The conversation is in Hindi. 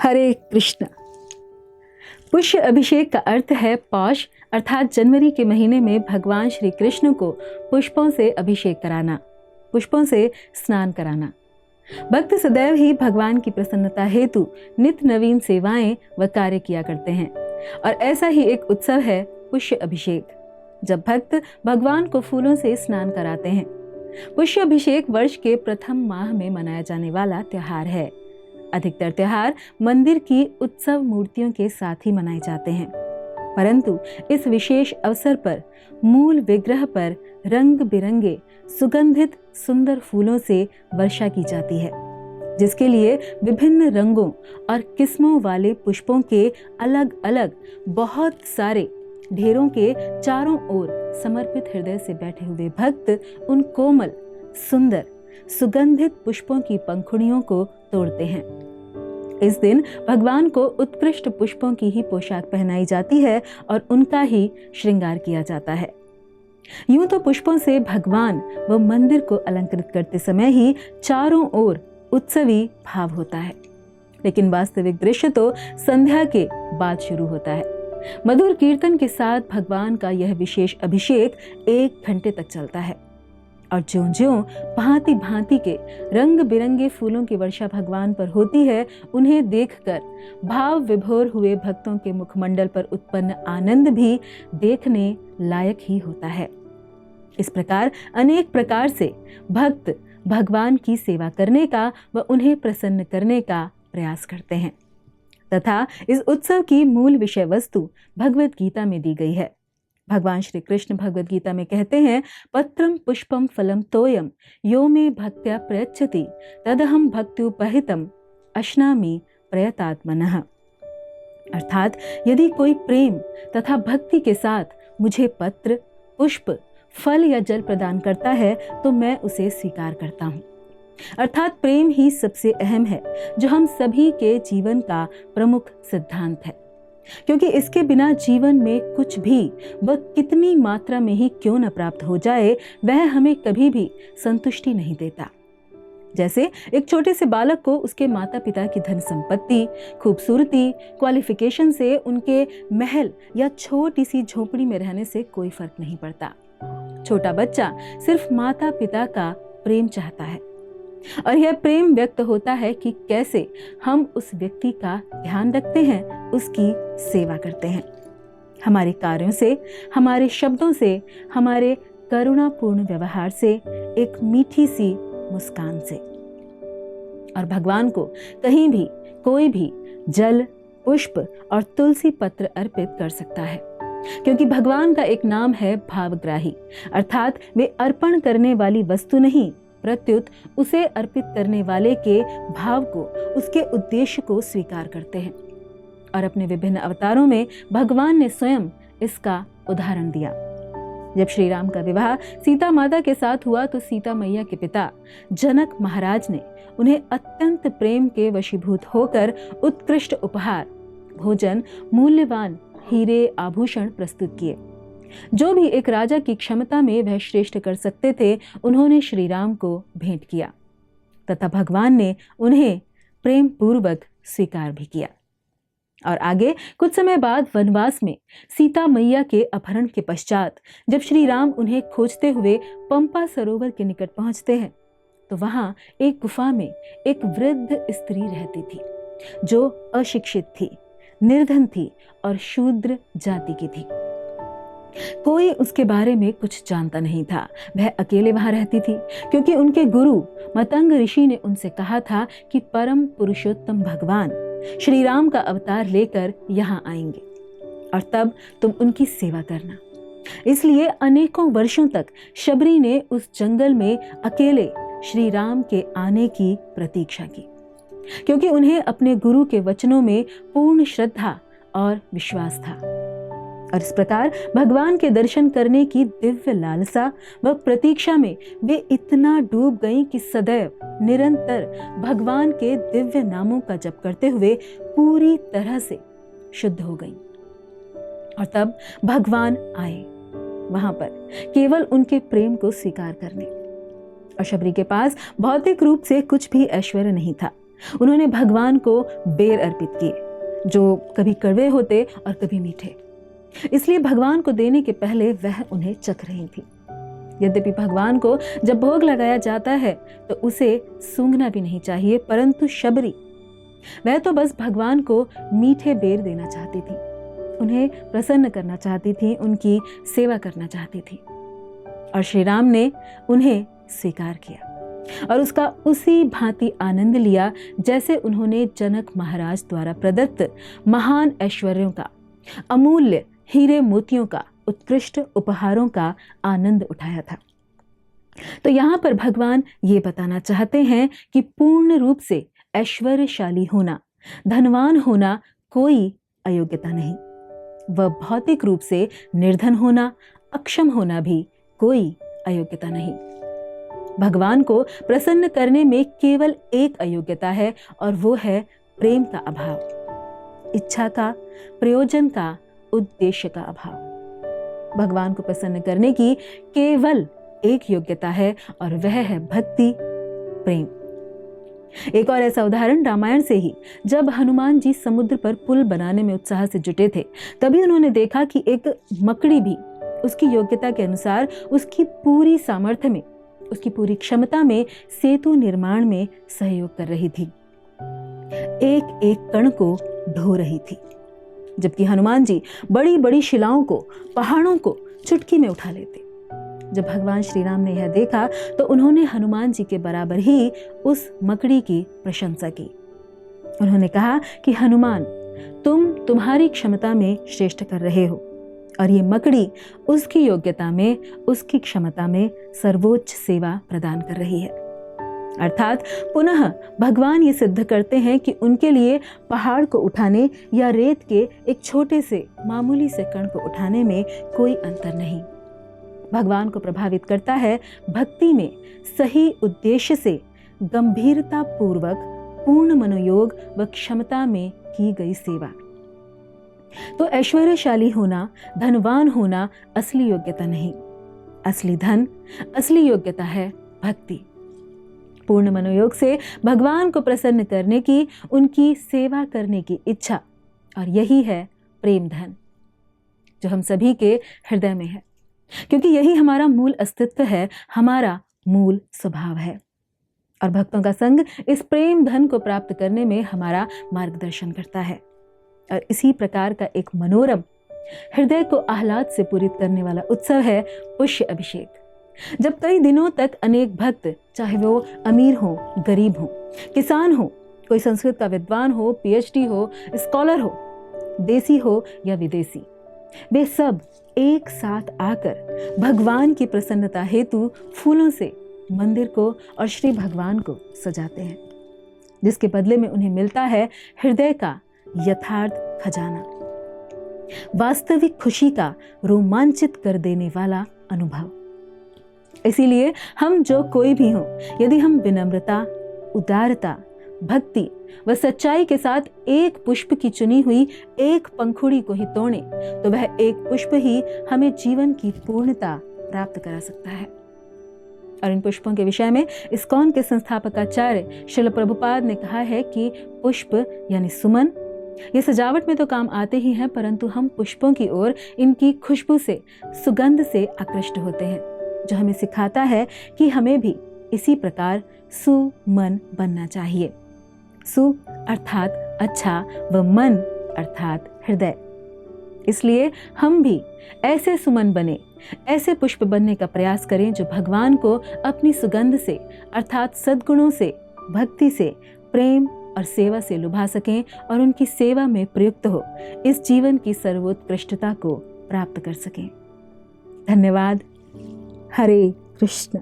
हरे कृष्ण। पुष्य अभिषेक का अर्थ है पौष अर्थात जनवरी के महीने में भगवान श्री कृष्ण को पुष्पों से अभिषेक कराना, पुष्पों से स्नान कराना। भक्त सदैव ही भगवान की प्रसन्नता हेतु नित्य नवीन सेवाएं व कार्य किया करते हैं और ऐसा ही एक उत्सव है पुष्य अभिषेक, जब भक्त भगवान को फूलों से स्नान कराते हैं। पुष्य अभिषेक वर्ष के प्रथम माह में मनाया जाने वाला त्योहार है। अधिकतर त्योहार मंदिर की उत्सव मूर्तियों के साथ ही मनाए जाते हैं, परंतु इस विशेष अवसर पर मूल विग्रह पर रंग बिरंगे सुगंधित सुंदर फूलों से वर्षा की जाती है, जिसके लिए विभिन्न रंगों और किस्मों वाले पुष्पों के अलग अलग बहुत सारे ढेरों के चारों ओर समर्पित हृदय से बैठे हुए भक्त उन कोमल सुंदर सुगंधित पुष्पों की पंखुड़ियों को तोड़ते हैं। इस दिन भगवान को उत्कृष्ट पुष्पों की ही पोशाक पहनाई जाती है और उनका ही श्रृंगार किया जाता है। यूं तो पुष्पों से भगवान व मंदिर को अलंकृत करते समय ही चारों ओर उत्सवी भाव होता है, लेकिन वास्तविक दृश्य तो संध्या के बाद शुरू होता है। मधुर कीर्तन के साथ भगवान का यह विशेष अभिषेक 1 घंटे तक चलता है और ज्यों-ज्यों भांति भांति के रंग बिरंगे फूलों की वर्षा भगवान पर होती है, उन्हें देखकर भाव विभोर हुए भक्तों के मुखमंडल पर उत्पन्न आनंद भी देखने लायक ही होता है। इस प्रकार अनेक प्रकार से भक्त भगवान की सेवा करने का व उन्हें प्रसन्न करने का प्रयास करते हैं तथा इस उत्सव की मूल विषय वस्तु भगवत गीता में दी गई है। भगवान श्री कृष्ण भगवत गीता में कहते हैं, पत्रम पुष्पम फलम तोयम यो मे भक्त्या प्रयच्छति तदहम भक्त्युपहितम अश्नामि प्रयतात्मनः। अर्थात यदि कोई प्रेम तथा भक्ति के साथ मुझे पत्र, पुष्प, फल या जल प्रदान करता है तो मैं उसे स्वीकार करता हूँ। अर्थात प्रेम ही सबसे अहम है, जो हम सभी के जीवन का प्रमुख सिद्धांत है, क्योंकि इसके बिना जीवन में कुछ भी व कितनी मात्रा में ही क्यों न प्राप्त हो जाए, वह हमें कभी भी संतुष्टि नहीं देता। जैसे एक छोटे से बालक को उसके माता पिता की धन संपत्ति, खूबसूरती, क्वालिफिकेशन से उनके महल या छोटी सी झोपड़ी में रहने से कोई फर्क नहीं पड़ता। छोटा बच्चा सिर्फ माता पिता का प्रेम चाहता है और यह प्रेम व्यक्त होता है कि कैसे हम उस व्यक्ति का ध्यान रखते हैं, उसकी सेवा करते हैं, हमारे कार्यों से, हमारे शब्दों से, हमारे करुणापूर्ण व्यवहार से, एक मीठी सी मुस्कान से। और भगवान को कहीं भी कोई भी जल, पुष्प और तुलसी पत्र अर्पित कर सकता है, क्योंकि भगवान का एक नाम है भावग्राही, अर्थात वे अर्पण करने वाली वस्तु नहीं, प्रत्युत उसे अर्पित करने वाले के भाव को, उसके उद्देश्य को स्वीकार करते हैं। और अपने विभिन्न अवतारों में भगवान ने स्वयं इसका उदाहरण दिया। जब श्री राम का विवाह सीता माता के साथ हुआ तो सीता मैया के पिता जनक महाराज ने उन्हें अत्यंत प्रेम के वशीभूत होकर उत्कृष्ट उपहार, भोजन, मूल्यवान हीरे आभूषण प्रस्तुत किए। जो भी एक राजा की क्षमता में वह श्रेष्ठ कर सकते थे, उन्होंने श्री राम को भेंट किया तथा भगवान ने उन्हें प्रेम पूर्वक स्वीकार भी किया। और आगे कुछ समय बाद वनवास में सीता मैया के अपहरण के पश्चात जब श्री राम उन्हें खोजते हुए पंपा सरोवर के निकट पहुंचते हैं, तो वहां एक गुफा में एक वृद्ध स्त्री रहती थी, जो अशिक्षित थी, निर्धन थी और शूद्र जाति की थी। कोई उसके बारे में कुछ जानता नहीं था। वह अकेले वहां रहती थी, क्योंकि उनके गुरु मतंग ऋषि ने उनसे कहा था कि परम पुरुषोत्तम भगवान श्री राम का अवतार लेकर यहाँ आएंगे और तब तुम उनकी सेवा करना। इसलिए अनेकों वर्षों तक शबरी ने उस जंगल में अकेले श्री राम के आने की प्रतीक्षा की, क्योंकि उन्हें अपने गुरु के वचनों में पूर्ण श्रद्धा और विश्वास था। और इस प्रकार भगवान के दर्शन करने की दिव्य लालसा व प्रतीक्षा में वे इतना डूब गईं कि सदैव निरंतर भगवान के दिव्य नामों का जप करते हुए पूरी तरह से शुद्ध हो गईं। और तब भगवान आए वहां पर केवल उनके प्रेम को स्वीकार करने। और शबरी के पास भौतिक रूप से कुछ भी ऐश्वर्य नहीं था, उन्होंने भगवान को बेर अर्पित किए, जो कभी कड़वे होते और कभी मीठे। इसलिए भगवान को देने के पहले वह उन्हें चख रही थी। यद्यपि भगवान को जब भोग लगाया जाता है तो उसे सूंघना भी नहीं चाहिए, परंतु शबरी वह तो बस भगवान को मीठे बेर देना चाहती थी, उन्हें प्रसन्न करना चाहती थी, उनकी सेवा करना चाहती थी। और श्री राम ने उन्हें स्वीकार किया और उसका उसी भांति आनंद लिया जैसे उन्होंने जनक महाराज द्वारा प्रदत्त महान ऐश्वर्यों का, अमूल्य हीरे मोतियों का, उत्कृष्ट उपहारों का आनंद उठाया था। तो यहाँ पर भगवान ये बताना चाहते हैं कि पूर्ण रूप से ऐश्वर्यशाली होना, धनवान होना कोई अयोग्यता नहीं। वह भौतिक रूप से निर्धन होना, अक्षम होना भी कोई अयोग्यता नहीं। भगवान को प्रसन्न करने में केवल एक अयोग्यता है और वो है प्रेम का अभाव, इच्छा का, प्रयोजन का, उद्देश्य का अभाव। भगवान को प्रसन्न करने की केवल एक योग्यता है और वह है भक्ति, प्रेम। एक और ऐसा उदाहरण रामायण से ही, जब हनुमान जी समुद्र पर पुल बनाने में उत्साह से जुटे थे, तभी उन्होंने देखा कि एक मकड़ी भी उसकी योग्यता के अनुसार उसकी पूरी सामर्थ्य में, उसकी पूरी क्षमता में सेतु निर्माण में सहयोग कर रही थी, एक एक कण को ढो रही थी, जबकि हनुमान जी बड़ी बड़ी शिलाओं को, पहाड़ों को चुटकी में उठा लेते। जब भगवान श्री राम ने यह देखा तो उन्होंने हनुमान जी के बराबर ही उस मकड़ी की प्रशंसा की। उन्होंने कहा कि हनुमान, तुम तुम्हारी क्षमता में श्रेष्ठ कर रहे हो और ये मकड़ी उसकी योग्यता में, उसकी क्षमता में सर्वोच्च सेवा प्रदान कर रही है। अर्थात पुनः भगवान ये सिद्ध करते हैं कि उनके लिए पहाड़ को उठाने या रेत के एक छोटे से मामूली से कण को उठाने में कोई अंतर नहीं। भगवान को प्रभावित करता है भक्ति में सही उद्देश्य से गंभीरता पूर्वक पूर्ण मनोयोग व क्षमता में की गई सेवा। तो ऐश्वर्यशाली होना, धनवान होना असली योग्यता नहीं। असली धन, असली योग्यता है भक्ति। पूर्ण मनोयोग से भगवान को प्रसन्न करने की, उनकी सेवा करने की इच्छा, और यही है प्रेम धन, जो हम सभी के हृदय में है, क्योंकि यही हमारा मूल अस्तित्व है, हमारा मूल स्वभाव है। और भक्तों का संग इस प्रेम धन को प्राप्त करने में हमारा मार्गदर्शन करता है। और इसी प्रकार का एक मनोरम, हृदय को आह्लाद से पूरित करने वाला उत्सव है पुष्य अभिषेक, जब कई दिनों तक अनेक भक्त, चाहे वो अमीर हो, गरीब हो, किसान हो, कोई संस्कृत का विद्वान हो, पीएचडी हो, स्कॉलर हो, देसी हो या विदेशी, वे सब एक साथ आकर भगवान की प्रसन्नता हेतु फूलों से मंदिर को और श्री भगवान को सजाते हैं, जिसके बदले में उन्हें मिलता है हृदय का यथार्थ खजाना, वास्तविक खुशी का रोमांचित कर देने वाला अनुभव। इसीलिए हम जो कोई भी हो, यदि हम विनम्रता, उदारता, भक्ति व सच्चाई के साथ एक पुष्प की चुनी हुई एक पंखुड़ी को ही तोड़ें, तो वह एक पुष्प ही हमें जीवन की पूर्णता प्राप्त करा सकता है। और इन पुष्पों के विषय में इस्कॉन के संस्थापक आचार्य श्रील प्रभुपाद ने कहा है कि पुष्प यानी सुमन, ये सजावट में तो काम आते ही हैं, परंतु हम पुष्पों की ओर इनकी खुशबू से, सुगंध से आकृष्ट होते हैं, जो हमें सिखाता है कि हमें भी इसी प्रकार सुमन बनना चाहिए। सु अर्थात अच्छा व मन अर्थात हृदय। इसलिए हम भी ऐसे सुमन बने, ऐसे पुष्प बनने का प्रयास करें जो भगवान को अपनी सुगंध से अर्थात सद्गुणों से, भक्ति से, प्रेम और सेवा से लुभा सकें और उनकी सेवा में प्रयुक्त हो इस जीवन की सर्वोत्कृष्टता को प्राप्त कर सकें। धन्यवाद। हरे कृष्ण।